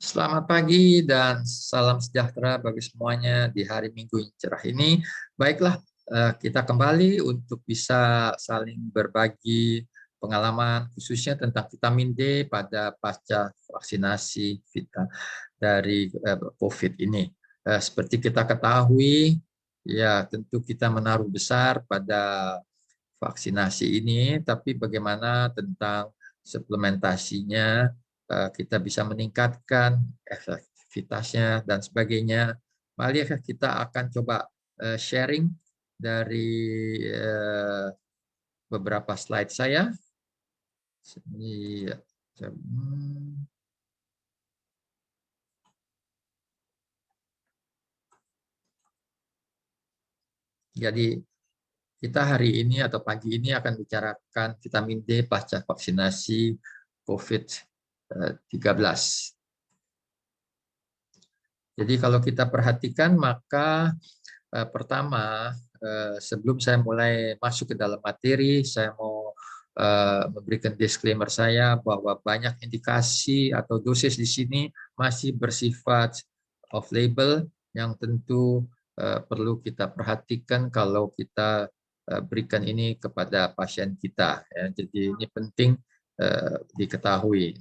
Selamat pagi dan salam sejahtera bagi semuanya di hari Minggu yang cerah ini. Baiklah, kita kembali untuk bisa saling berbagi pengalaman khususnya tentang vitamin D pada pasca vaksinasi kita dari COVID ini. Seperti kita ketahui, ya tentu kita menaruh besar pada vaksinasi ini, tapi bagaimana tentang suplementasinya, kita bisa meningkatkan efektivitasnya dan sebagainya. Mari kita akan coba sharing dari beberapa slide saya. Jadi kita hari ini atau pagi ini akan bicarakan vitamin D pasca vaksinasi COVID-19. Jadi kalau kita perhatikan maka pertama sebelum saya mulai masuk ke dalam materi, saya mau memberikan disclaimer saya bahwa banyak indikasi atau dosis di sini masih bersifat off label yang tentu perlu kita perhatikan kalau kita berikan ini kepada pasien kita. Ya. Jadi ini penting diketahui.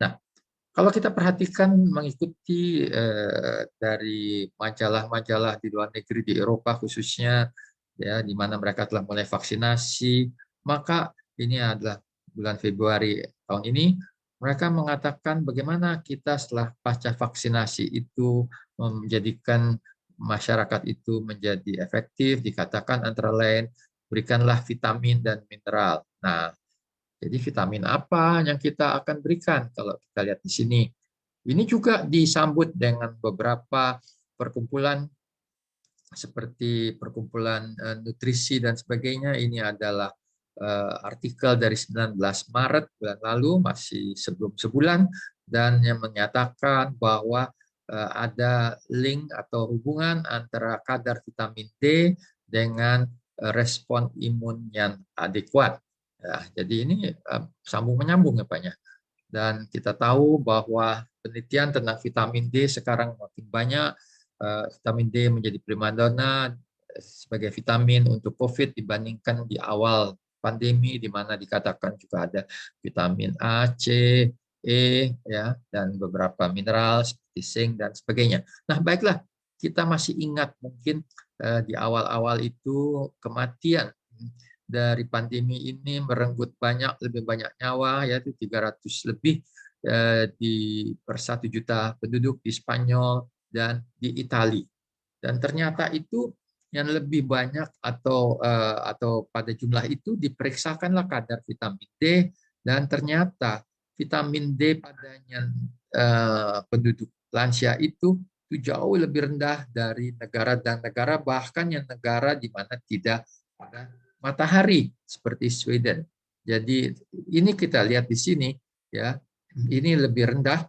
Nah, kalau kita perhatikan mengikuti dari majalah-majalah di luar negeri di Eropa khususnya, ya di mana mereka telah mulai vaksinasi, maka ini adalah bulan Februari tahun ini mereka mengatakan bagaimana kita setelah pasca vaksinasi itu menjadikan masyarakat itu menjadi efektif, dikatakan antara lain berikanlah vitamin dan mineral. Nah, jadi vitamin apa yang kita akan berikan? Kalau kita lihat di sini, ini juga disambut dengan beberapa perkumpulan seperti perkumpulan nutrisi dan sebagainya. Ini adalah artikel dari 19 Maret bulan lalu, masih sebelum sebulan, dan yang menyatakan bahwa ada link atau hubungan antara kadar vitamin D dengan respon imun yang adekuat. Ya, jadi ini sambung menyambung ya Pak ya. Dan kita tahu bahwa penelitian tentang vitamin D sekarang makin banyak. Vitamin D menjadi primadona sebagai vitamin untuk COVID dibandingkan di awal pandemi di mana dikatakan juga ada vitamin A, C, E ya dan beberapa mineral seperti zinc dan sebagainya. Nah, baiklah kita masih ingat mungkin di awal-awal itu kematian dari pandemi ini merenggut lebih banyak nyawa, yaitu 300 lebih per 1 juta penduduk di Spanyol dan di Italia. Dan ternyata itu yang lebih banyak atau pada jumlah itu diperiksakanlah kadar vitamin D dan ternyata vitamin D padanya penduduk lansia itu jauh lebih rendah dari negara dan negara bahkan yang negara di mana tidak ada matahari seperti Sweden. Jadi ini kita lihat di sini ya, ini lebih rendah.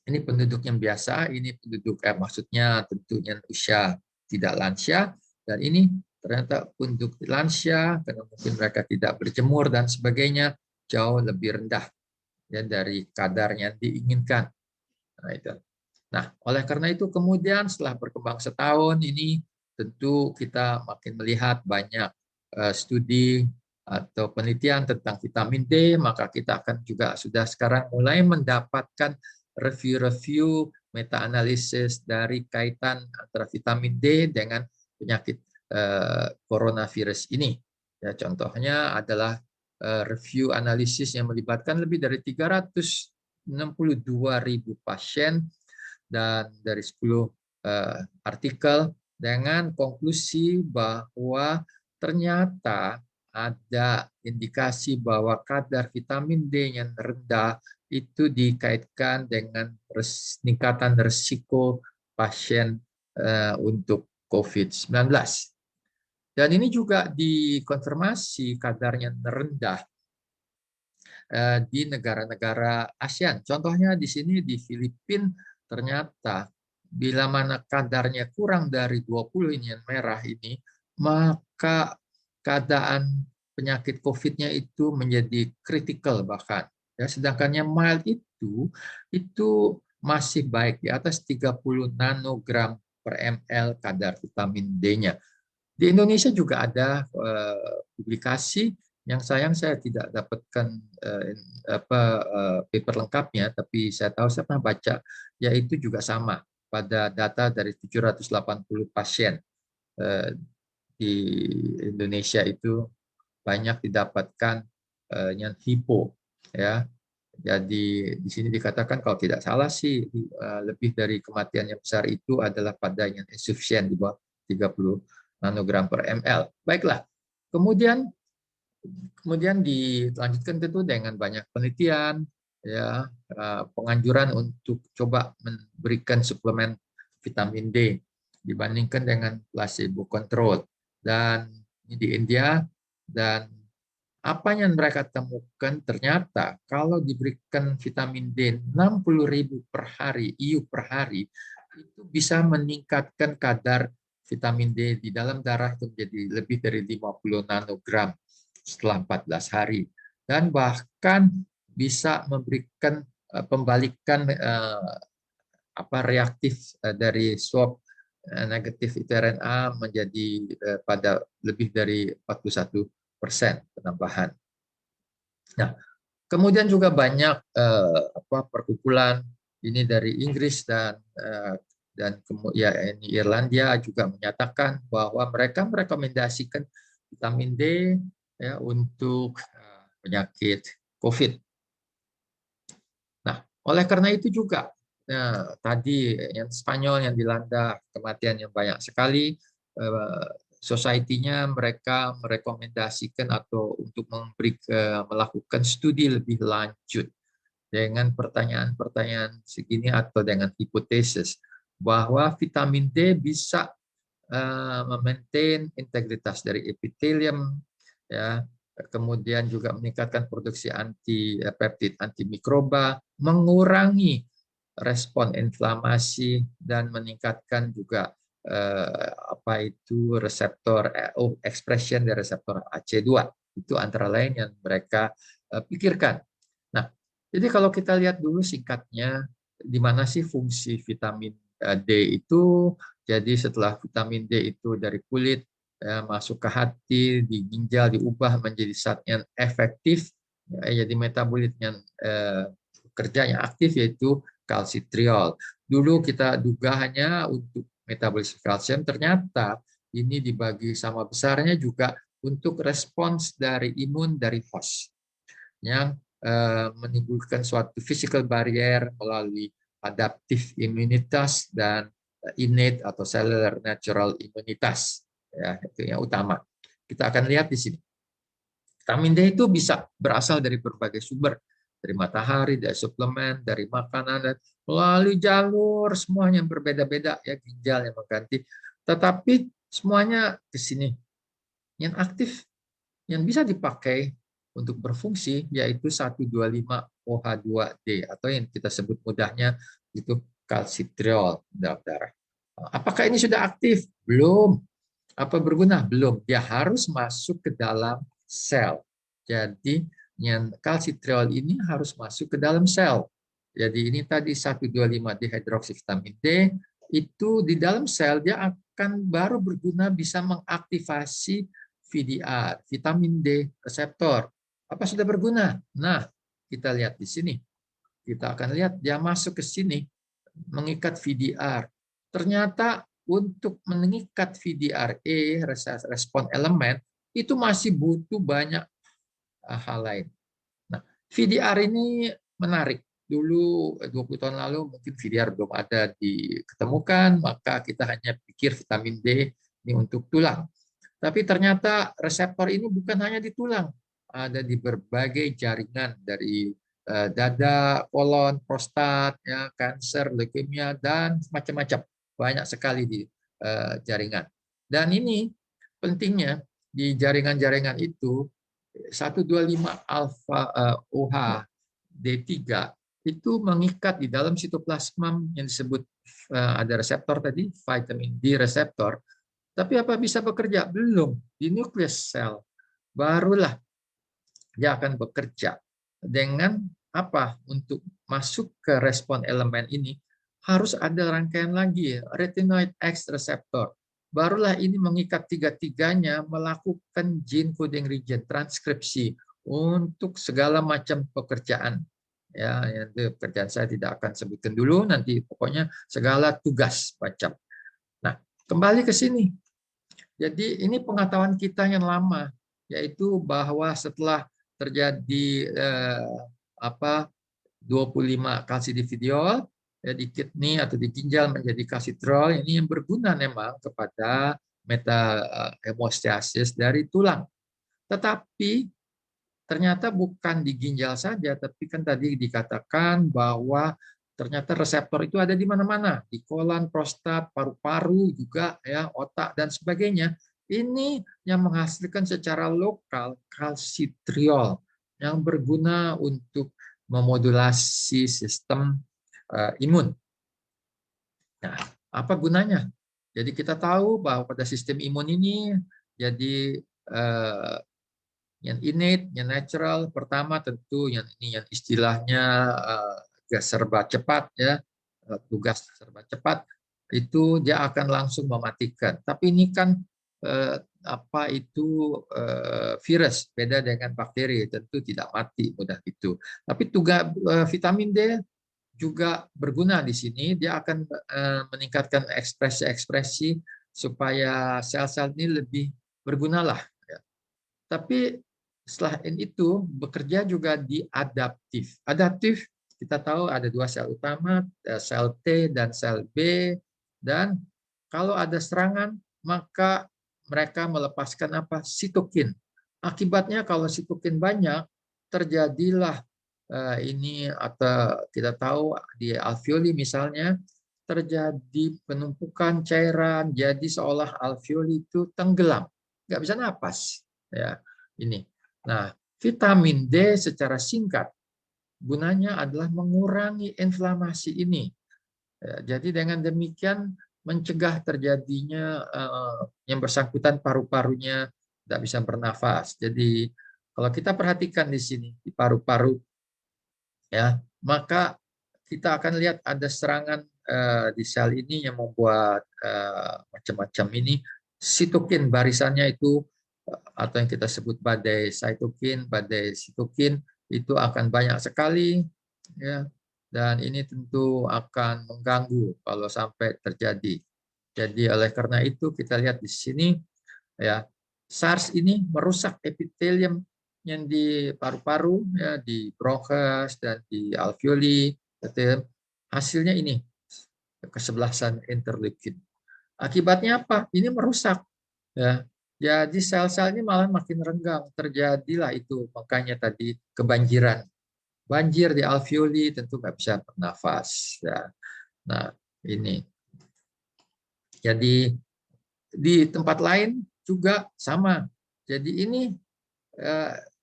Ini penduduk yang biasa, ini penduduk maksudnya tentunya usia tidak lansia dan ini ternyata penduduk lansia karena mungkin mereka tidak berjemur dan sebagainya jauh lebih rendah ya dari kadar yang diinginkan. Nah, itu. Nah, oleh karena itu kemudian setelah berkembang setahun ini tentu kita makin melihat banyak studi atau penelitian tentang vitamin D, maka kita akan juga sudah sekarang mulai mendapatkan review-review meta-analisis dari kaitan antara vitamin D dengan penyakit coronavirus ini. Ya, contohnya adalah review analisis yang melibatkan lebih dari 362.000 pasien dan dari 10 artikel dengan konklusi bahwa ternyata ada indikasi bahwa kadar vitamin D yang rendah itu dikaitkan dengan peningkatan risiko pasien untuk COVID-19. Dan ini juga dikonfirmasi kadarnya rendah di negara-negara ASEAN. Contohnya di sini di Filipina ternyata bila mana kadarnya kurang dari 20 ini yang merah ini, maka keadaan penyakit COVID-nya itu menjadi kritikal bahkan. Ya, sedangkan yang mild itu masih baik di atas 30 nanogram per ml kadar vitamin D-nya. Di Indonesia juga ada publikasi yang sayang saya tidak dapatkan paper lengkapnya, tapi saya tahu saya pernah baca, yaitu juga sama pada data dari 780 pasien di Indonesia itu banyak didapatkan yang hipo, ya. Jadi di sini dikatakan kalau tidak salah sih lebih dari kematian yang besar itu adalah pada yang insufisien di bawah 30 nanogram per ml. Baiklah. Kemudian dilanjutkan tentu dengan banyak penelitian, ya, penganjuran untuk coba memberikan suplemen vitamin D dibandingkan dengan placebo control. Dan di India, dan apa yang mereka temukan ternyata kalau diberikan vitamin D 60.000 per hari, IU per hari, itu bisa meningkatkan kadar vitamin D di dalam darah itu menjadi lebih dari 50 nanogram setelah 14 hari. Dan bahkan bisa memberikan pembalikan reaktif dari swab negatif itu RNA menjadi pada lebih dari 41% penambahan. Nah, kemudian juga banyak perkumpulan ini dari Inggris ya ini Irlandia juga menyatakan bahwa mereka merekomendasikan vitamin D ya untuk penyakit COVID. Nah, oleh karena itu juga tadi yang Spanyol yang dilanda kematian yang banyak sekali, society-nya mereka merekomendasikan atau untuk melakukan studi lebih lanjut dengan pertanyaan-pertanyaan segini atau dengan hipotesis bahwa vitamin D bisa memaintain integritas dari epitelium, ya, kemudian juga meningkatkan produksi peptid antimikroba, mengurangi respon inflamasi, dan meningkatkan juga reseptor expression dari reseptor AC2. Itu antara lain yang mereka pikirkan. Nah, jadi kalau kita lihat dulu singkatnya, di mana sih fungsi vitamin D itu? Jadi setelah vitamin D itu dari kulit masuk ke hati, di ginjal diubah menjadi zat yang efektif, jadi metabolit yang kerjanya aktif yaitu kalsitriol. Dulu kita duga hanya untuk metabolisme kalsium, ternyata ini dibagi sama besarnya juga untuk respons dari imun dari host yang menimbulkan suatu physical barrier melalui adaptif imunitas dan innate atau cellular natural imunitas, ya, itu yang utama. Kita akan lihat di sini. Vitamin D itu bisa berasal dari berbagai sumber, dari matahari, dari suplemen, dari makanan, dan melalui jalur semuanya yang berbeda-beda, ya, ginjal yang mengganti. Tetapi semuanya ke sini. Yang aktif, yang bisa dipakai untuk berfungsi yaitu 125-OH2D atau yang kita sebut mudahnya itu kalsitriol dalam darah. Apakah ini sudah aktif? Belum. Apa berguna? Belum. Dia harus masuk ke dalam sel. Jadi yang kalsitriol ini harus masuk ke dalam sel. Jadi ini tadi 125-dehydroksivitamin D itu di dalam sel dia akan baru berguna bisa mengaktifasi VDR, vitamin D reseptor. Apa sudah berguna? Nah, kita lihat di sini. Kita akan lihat dia masuk ke sini, mengikat VDR. Ternyata untuk mengikat VDRA, respon elemen, itu masih butuh banyak hal lain. Nah, VDR ini menarik. Dulu 20 tahun lalu mungkin VDR belum ada diketemukan, maka kita hanya pikir vitamin D ini untuk tulang. Tapi ternyata reseptor ini bukan hanya di tulang, ada di berbagai jaringan dari dada, kolon, prostat, ya, kanker, leukemia, dan macam-macam. Banyak sekali di jaringan. Dan ini pentingnya di jaringan-jaringan itu 125 alfa OH D3 itu mengikat di dalam sitoplasma yang disebut ada reseptor tadi, vitamin D reseptor. Tapi apa bisa bekerja? Belum. Di nukleus sel barulah dia akan bekerja dengan apa? Untuk masuk ke respon elemen ini harus ada rangkaian lagi, retinoid X receptor. Barulah ini mengikat tiga-tiganya melakukan gene coding region transkripsi untuk segala macam pekerjaan. Ya, itu pekerjaan saya tidak akan sebutkan dulu, nanti pokoknya segala tugas macam. Nah, kembali ke sini. Jadi ini pengetahuan kita yang lama, yaitu bahwa setelah terjadi 25 kalsidividiol ya, di kidney atau di ginjal menjadi kalsitriol, ini yang berguna memang kepada meta hemostasis dari tulang. Tetapi ternyata bukan di ginjal saja, tapi kan tadi dikatakan bahwa ternyata reseptor itu ada di mana-mana, di kolan, prostat, paru-paru juga ya, otak dan sebagainya. Ini yang menghasilkan secara lokal kalsitriol yang berguna untuk memodulasi sistem imun. Nah, apa gunanya? Jadi kita tahu bahwa pada sistem imun ini jadi yang innate, yang natural, pertama tentu yang ini yang istilahnya serba cepat ya, tugas serba cepat itu dia akan langsung mematikan. Tapi ini kan virus, beda dengan bakteri, tentu tidak mati mudah itu. Tapi tugas vitamin D juga berguna di sini, dia akan meningkatkan ekspresi-ekspresi supaya sel-sel ini lebih berguna lah. Tapi selain itu bekerja juga di adaptif. Adaptif kita tahu ada dua sel utama, sel T dan sel B. Dan kalau ada serangan, maka mereka melepaskan apa? Sitokin. Akibatnya kalau sitokin banyak, terjadilah ini atau kita tahu di alveoli misalnya terjadi penumpukan cairan, jadi seolah alveoli itu tenggelam, nggak bisa napas. Ya, ini. Nah, vitamin D secara singkat gunanya adalah mengurangi inflamasi ini. Ya, jadi dengan demikian mencegah terjadinya yang bersangkutan paru-parunya tidak bisa bernafas. Jadi kalau kita perhatikan di sini di paru-paru ya, maka kita akan lihat ada serangan di sel ini yang membuat macam-macam ini sitokin barisannya itu atau yang kita sebut badai cytokine, badai sitokin itu akan banyak sekali ya, dan ini tentu akan mengganggu kalau sampai terjadi. Jadi oleh karena itu kita lihat di sini ya, SARS ini merusak epitelium yang di paru-paru ya, di bronchus dan di alveoli. Hasilnya ini kesebelasan interleukin. Akibatnya apa? Ini merusak ya. Jadi sel-sel ini malah makin renggang. Terjadilah itu makanya tadi kebanjiran. Banjir di alveoli tentu nggak bisa bernafas ya. Nah, ini. Jadi di tempat lain juga sama. Jadi ini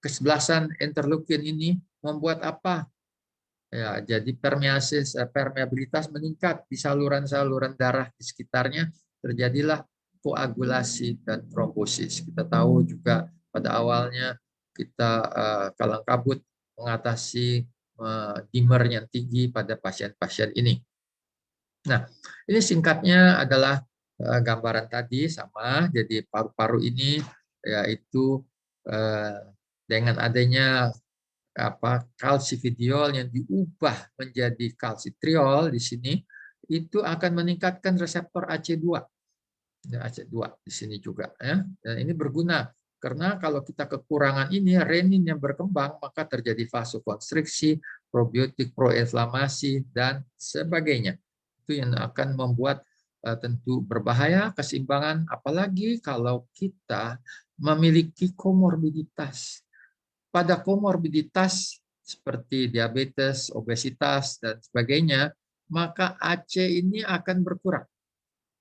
kesebelasan interleukin ini membuat apa? Ya, jadi permeabilitas meningkat di saluran-saluran darah di sekitarnya, terjadilah koagulasi dan trombosis. Kita tahu juga pada awalnya kita kalang kabut mengatasi dimer yang tinggi pada pasien-pasien ini. Nah, ini singkatnya adalah gambaran tadi sama. Jadi paru-paru ini yaitu dengan adanya kalsividiol yang diubah menjadi kalsitriol di sini itu akan meningkatkan reseptor AC2. AC2 di sini juga ya. Dan ini berguna karena kalau kita kekurangan ini renin yang berkembang maka terjadi vasokonstriksi, probiotik proinflamasi dan sebagainya. Itu yang akan membuat tentu berbahaya keseimbangan apalagi kalau kita memiliki komorbiditas. Pada komorbiditas seperti diabetes, obesitas, dan sebagainya, maka AC ini akan berkurang.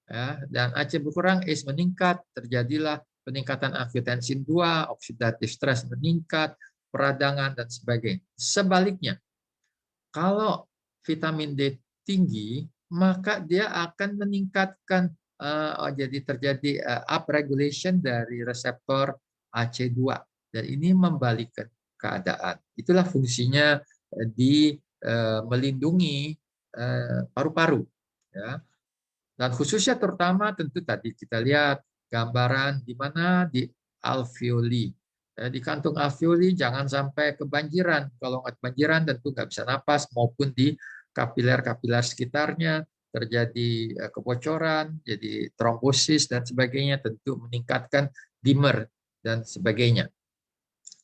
Ya, dan AC berkurang, ACE meningkat, terjadilah peningkatan angiotensin 2, oksidatif stres meningkat, peradangan, dan sebagainya. Sebaliknya, kalau vitamin D tinggi, maka dia akan meningkatkan, jadi terjadi upregulation dari reseptor AC2. Dan ini membalikkan keadaan. Itulah fungsinya melindungi paru-paru, ya. Dan khususnya terutama tentu tadi kita lihat gambaran di mana di alveoli. Di kantung alveoli jangan sampai kebanjiran. Kalau nggak kebanjiran tentu nggak bisa napas, maupun di kapiler-kapiler sekitarnya terjadi kebocoran, jadi trombosis dan sebagainya, tentu meningkatkan dimer dan sebagainya.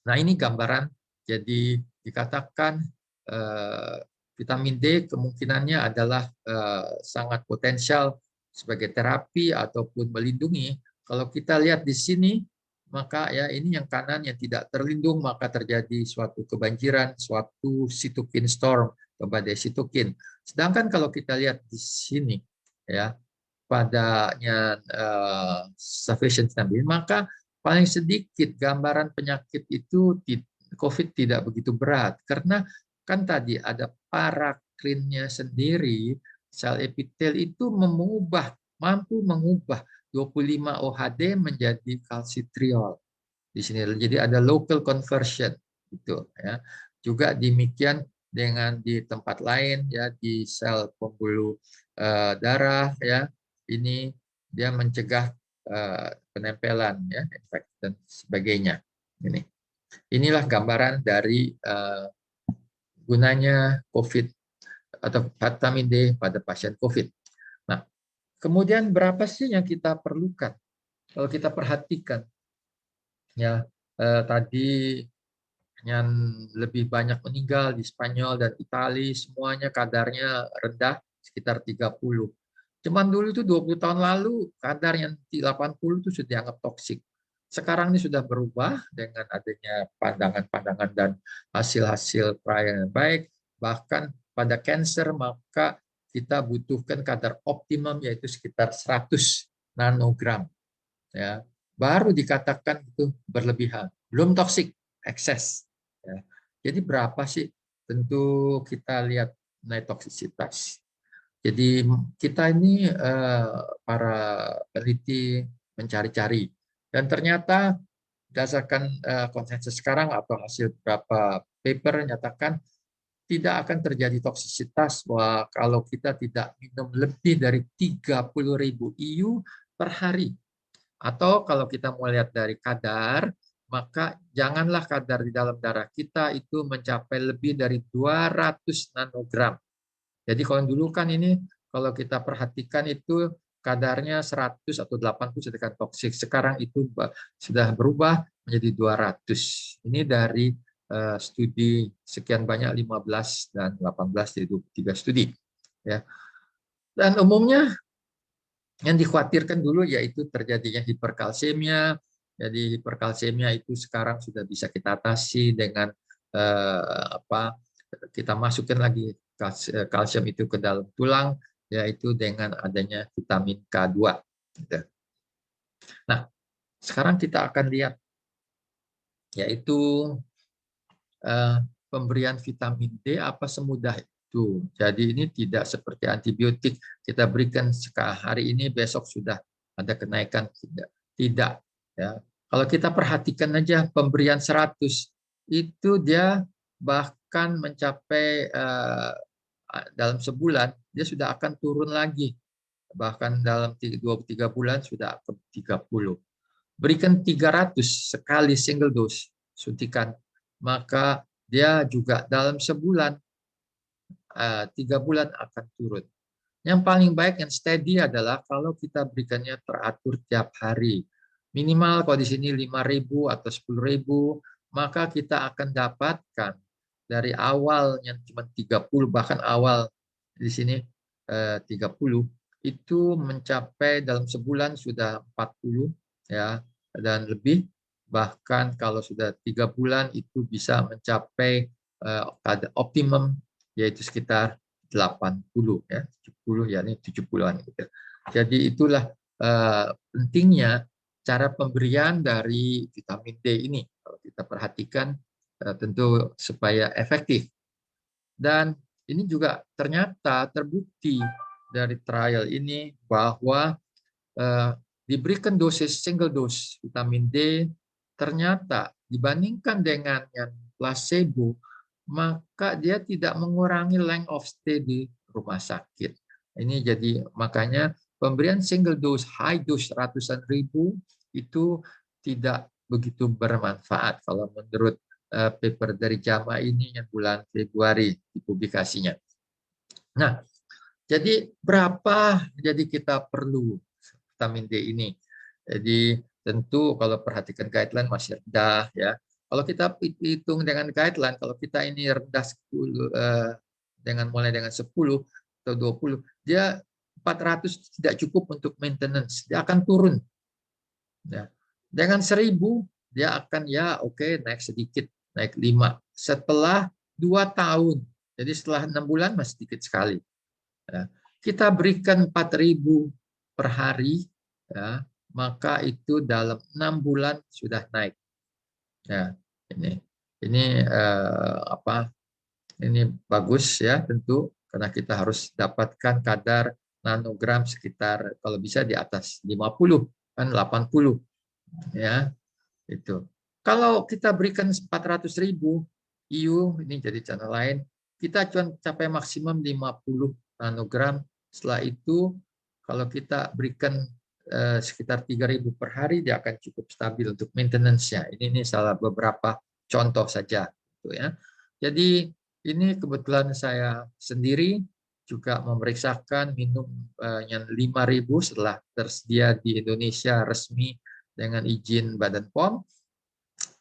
Nah, ini gambaran, jadi dikatakan vitamin D kemungkinannya adalah sangat potensial sebagai terapi ataupun melindungi. Kalau kita lihat di sini, maka ya ini yang kanan yang tidak terlindung, maka terjadi suatu kebanjiran, suatu cytokine storm, badai sitokin. Sedangkan kalau kita lihat di sini, ya padanya sufficient vitamin, maka paling sedikit gambaran penyakit itu COVID tidak begitu berat, karena kan tadi ada parakrinnya sendiri, sel epitel itu mampu mengubah 25 OHD menjadi kalsitriol di sini. Jadi ada local conversion gitu ya. Juga demikian dengan di tempat lain ya, di sel pembuluh darah ya. Ini dia mencegah penempelan ya, infeksi dan sebagainya. Inilah gambaran dari gunanya COVID atau vitamin D pada pasien COVID. Nah, kemudian berapa sih yang kita perlukan? Kalau kita perhatikan, ya tadi yang lebih banyak meninggal di Spanyol dan Italia, semuanya kadarnya rendah, sekitar 30. Cuman dulu itu 20 tahun lalu, kadar yang 80 itu sudah dianggap toksik. Sekarang ini sudah berubah dengan adanya pandangan-pandangan dan hasil-hasil trial yang baik. Bahkan pada cancer, maka kita butuhkan kadar optimum yaitu sekitar 100 nanogram. Ya, baru dikatakan itu berlebihan. Belum toksik, ekses. Ya. Jadi berapa sih? Tentu kita lihat toksisitas. Jadi kita ini para peneliti mencari-cari, dan ternyata berdasarkan konsensus sekarang atau hasil beberapa paper menyatakan tidak akan terjadi toksisitas bahwa kalau kita tidak minum lebih dari 30.000 IU per hari. Atau kalau kita mau lihat dari kadar, maka janganlah kadar di dalam darah kita itu mencapai lebih dari 200 nanogram. Jadi kalau dulu kan ini, kalau kita perhatikan itu kadarnya 100 atau 80 sedangkan toksik. Sekarang itu sudah berubah menjadi 200. Ini dari studi sekian banyak, 15 dan 18, jadi 23 studi. Ya. Dan umumnya yang dikhawatirkan dulu yaitu terjadinya hiperkalsemia. Jadi hiperkalsemia itu sekarang sudah bisa kita atasi dengan kita masukkan lagi kalsium itu ke dalam tulang, yaitu dengan adanya vitamin K2. Nah, sekarang kita akan lihat yaitu pemberian vitamin D apa semudah itu. Jadi ini tidak seperti antibiotik kita berikan hari ini besok sudah ada kenaikan, tidak ya. Kalau kita perhatikan aja pemberian 100 itu dia bahkan mencapai dalam sebulan dia sudah akan turun lagi. Bahkan dalam 23 bulan sudah ke 30. Berikan 300 sekali single dose suntikan, maka dia juga dalam sebulan 3 bulan akan turun. Yang paling baik yang steady adalah kalau kita berikannya teratur tiap hari. Minimal kalau di sini 5.000 atau 10.000, maka kita akan dapatkan dari awal yang cuma 30, bahkan awal di sini 30, itu mencapai dalam sebulan sudah 40 ya dan lebih. Bahkan kalau sudah 3 bulan itu bisa mencapai kadar optimum yaitu sekitar 80 ya, 70 ya, ini 70-an gitu. Jadi itulah pentingnya cara pemberian dari vitamin D ini. Kalau kita perhatikan tentu supaya efektif. Dan ini juga ternyata terbukti dari trial ini bahwa diberikan dosis single dose vitamin D ternyata dibandingkan dengan yang placebo maka dia tidak mengurangi length of stay di rumah sakit. Ini jadi makanya pemberian single dose, high dose ratusan ribu itu tidak begitu bermanfaat kalau menurut paper dari JAMA ini yang bulan Februari dipublikasinya. Nah, jadi berapa jadi kita perlu vitamin D ini? Jadi tentu kalau perhatikan guideline masih rendah ya. Kalau kita hitung dengan guideline, kalau kita ini rendah 10 dengan mulai dengan 10 atau 20, dia 400 tidak cukup untuk maintenance. Dia akan turun. Ya. Dengan 1000 dia akan ya oke naik sedikit, naik 5. Setelah 2 tahun. Jadi setelah 6 bulan masih sedikit sekali. Ya. Kita berikan 4000 per hari, ya, maka itu dalam 6 bulan sudah naik. Ya, ini apa? Ini bagus ya tentu karena kita harus dapatkan kadar nanogram sekitar kalau bisa di atas 50 kan 80 ya itu. Kalau kita berikan 400.000 IU ini jadi channel lain, kita cuma capai maksimum 50 nanogram. Setelah itu kalau kita berikan sekitar 3.000 per hari dia akan cukup stabil untuk maintenance-nya. Ini salah beberapa contoh saja gitu ya. Jadi ini kebetulan saya sendiri juga memeriksakan minum yang 5.000 setelah tersedia di Indonesia resmi dengan izin Badan POM,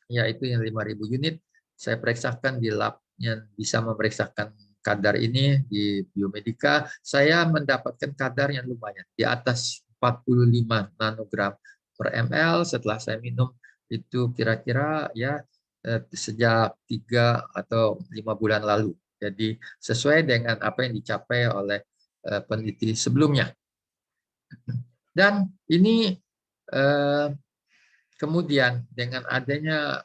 yaitu yang 5.000 unit. Saya periksakan di lab yang bisa memeriksakan kadar ini di Biomedica. Saya mendapatkan kadar yang lumayan, di atas 45 nanogram per ml setelah saya minum itu kira-kira ya sejak 3 atau 5 bulan lalu. Jadi sesuai dengan apa yang dicapai oleh peneliti sebelumnya. Dan ini kemudian dengan adanya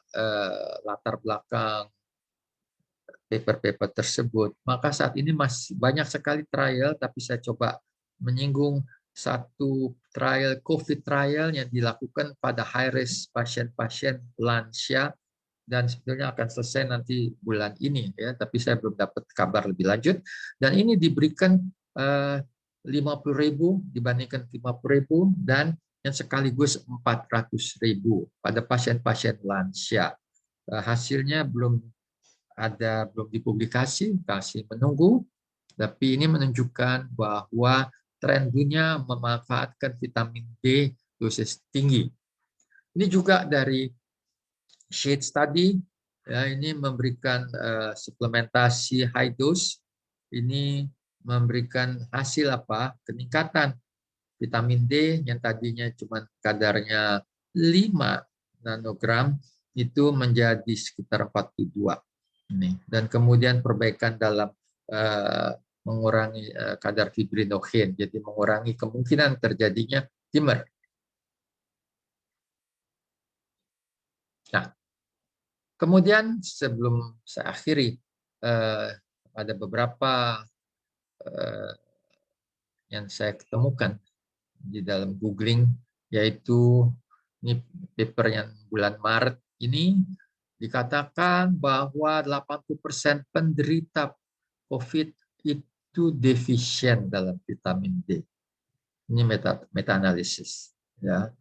latar belakang paper-paper tersebut, maka saat ini masih banyak sekali trial, tapi saya coba menyinggung satu trial COVID trial yang dilakukan pada high risk pasien-pasien lansia dan sebetulnya akan selesai nanti bulan ini ya, tapi saya belum dapat kabar lebih lanjut. Dan ini diberikan 50.000 dibandingkan 50.000 dan yang sekaligus 400.000 pada pasien-pasien lansia. Hasilnya belum dipublikasi, masih menunggu, tapi ini menunjukkan bahwa tren dunia memanfaatkan vitamin D dosis tinggi. Ini juga dari Shade Study, ya, ini memberikan suplementasi high dose, ini memberikan hasil apa? Peningkatan vitamin D yang tadinya cuma kadarnya 5 nanogram itu menjadi sekitar 42. Ini. Dan kemudian perbaikan dalam mengurangi kadar fibrinogen, jadi mengurangi kemungkinan terjadinya tumor. Nah, kemudian sebelum saya akhiri, ada beberapa yang saya ketemukan di dalam googling, yaitu ini paper yang bulan Maret ini dikatakan bahwa 80% penderita COVID itu defisien dalam vitamin D. Ini meta-analisis. Ya.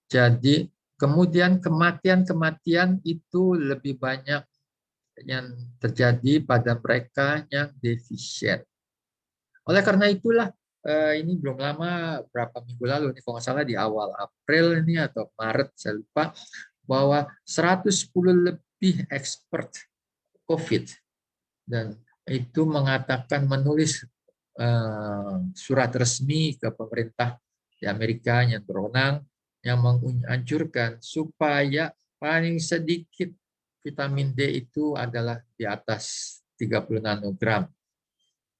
Jadi kemudian kematian-kematian itu lebih banyak yang terjadi pada mereka yang defisien. Oleh karena itulah ini belum lama, berapa minggu lalu, ini kalau nggak salah di awal April ini atau Maret, saya lupa, bahwa 110 lebih expert COVID dan itu mengatakan menulis surat resmi ke pemerintah di Amerika yang berwenang yang menganjurkan supaya paling sedikit vitamin D itu adalah di atas 30 nanogram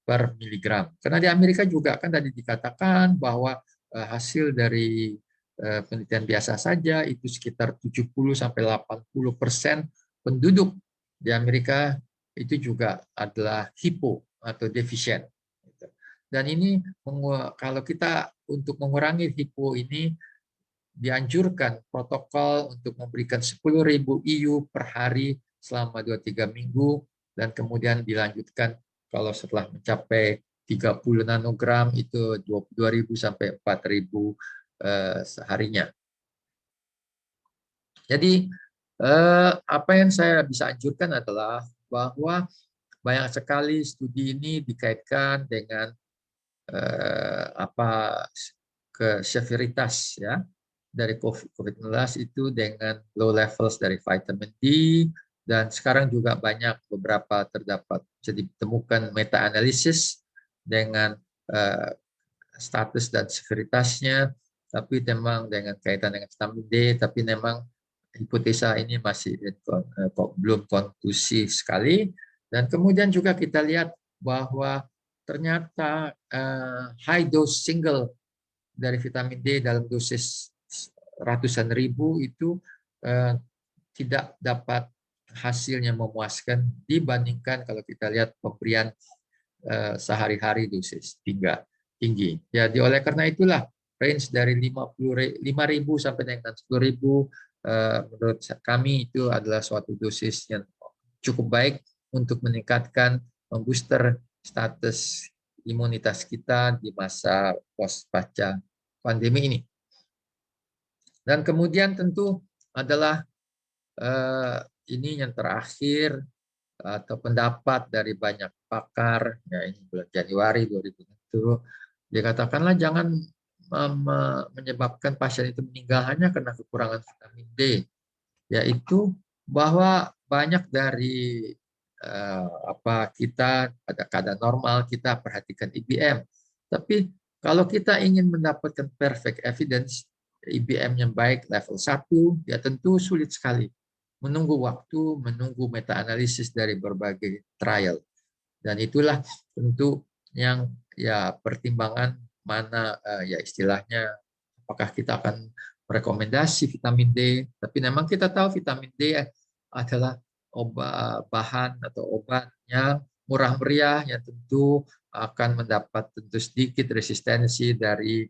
per miligram. Karena di Amerika juga kan tadi dikatakan bahwa hasil dari penelitian biasa saja itu sekitar 70-80% penduduk di Amerika itu juga adalah hipo atau defisien. Dan ini kalau kita untuk mengurangi hipo ini dianjurkan protokol untuk memberikan 10.000 IU per hari selama 2-3 minggu dan kemudian dilanjutkan kalau setelah mencapai 30 nanogram itu 22.000 sampai 4.000 seharinya. Jadi apa yang saya bisa anjurkan adalah bahwa banyak sekali studi ini dikaitkan dengan severitas ya dari COVID-19 itu dengan low levels dari vitamin D, dan sekarang juga banyak terdapat jadi ditemukan meta-analisis dengan status dan severitasnya, tapi memang dengan kaitan dengan vitamin D, tapi memang hipotesa ini masih belum konklusif sekali. Dan kemudian juga kita lihat bahwa ternyata high dose single dari vitamin D dalam dosis ratusan ribu itu tidak dapat hasilnya memuaskan dibandingkan kalau kita lihat pemberian sehari-hari dosis tinggi. Jadi oleh karena itulah range dari 5.000 sampai dengan 10.000 menurut kami itu adalah suatu dosis yang cukup baik untuk meningkatkan membooster status imunitas kita di masa pasca pandemi ini. Dan kemudian tentu adalah ini yang terakhir atau pendapat dari banyak pakar, ya ini bulan Januari 2020, dikatakanlah jangan menyebabkan pasien itu meninggal hanya karena kekurangan vitamin D, yaitu bahwa banyak dari kita pada keadaan normal kita perhatikan IBM, tapi kalau kita ingin mendapatkan perfect evidence IBM yang baik level 1, ya tentu sulit sekali, menunggu waktu, menunggu meta-analisis dari berbagai trial. Dan itulah tentu yang ya pertimbangan mana ya istilahnya apakah kita akan merekomendasi vitamin D, tapi memang kita tahu vitamin D adalah bahan atau obat yang murah meriah yang tentu akan mendapat tentu sedikit resistensi dari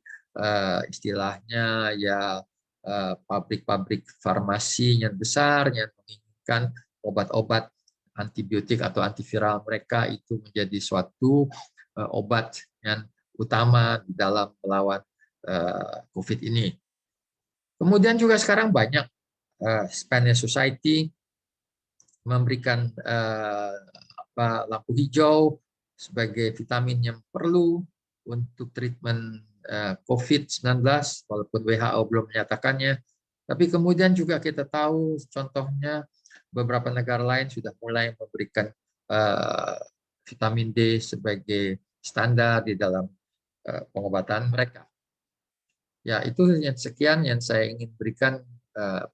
istilahnya ya pabrik-pabrik farmasi yang besar yang menginginkan obat-obat antibiotik atau antiviral mereka itu menjadi suatu obat yang utama dalam melawan COVID ini. Kemudian juga sekarang banyak Spanish Society memberikan lampu hijau sebagai vitamin yang perlu untuk treatment COVID-19, walaupun WHO belum menyatakannya. Tapi kemudian juga kita tahu contohnya beberapa negara lain sudah mulai memberikan vitamin D sebagai standar di dalam pengobatan mereka. Ya, itu yang sekian yang saya ingin berikan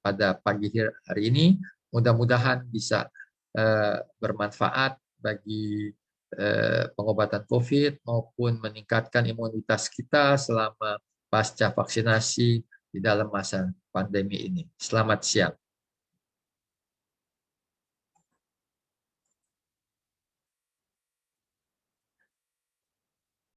pada pagi hari ini. Mudah-mudahan bisa bermanfaat bagi pengobatan COVID maupun meningkatkan imunitas kita selama pasca vaksinasi di dalam masa pandemi ini. Selamat siang.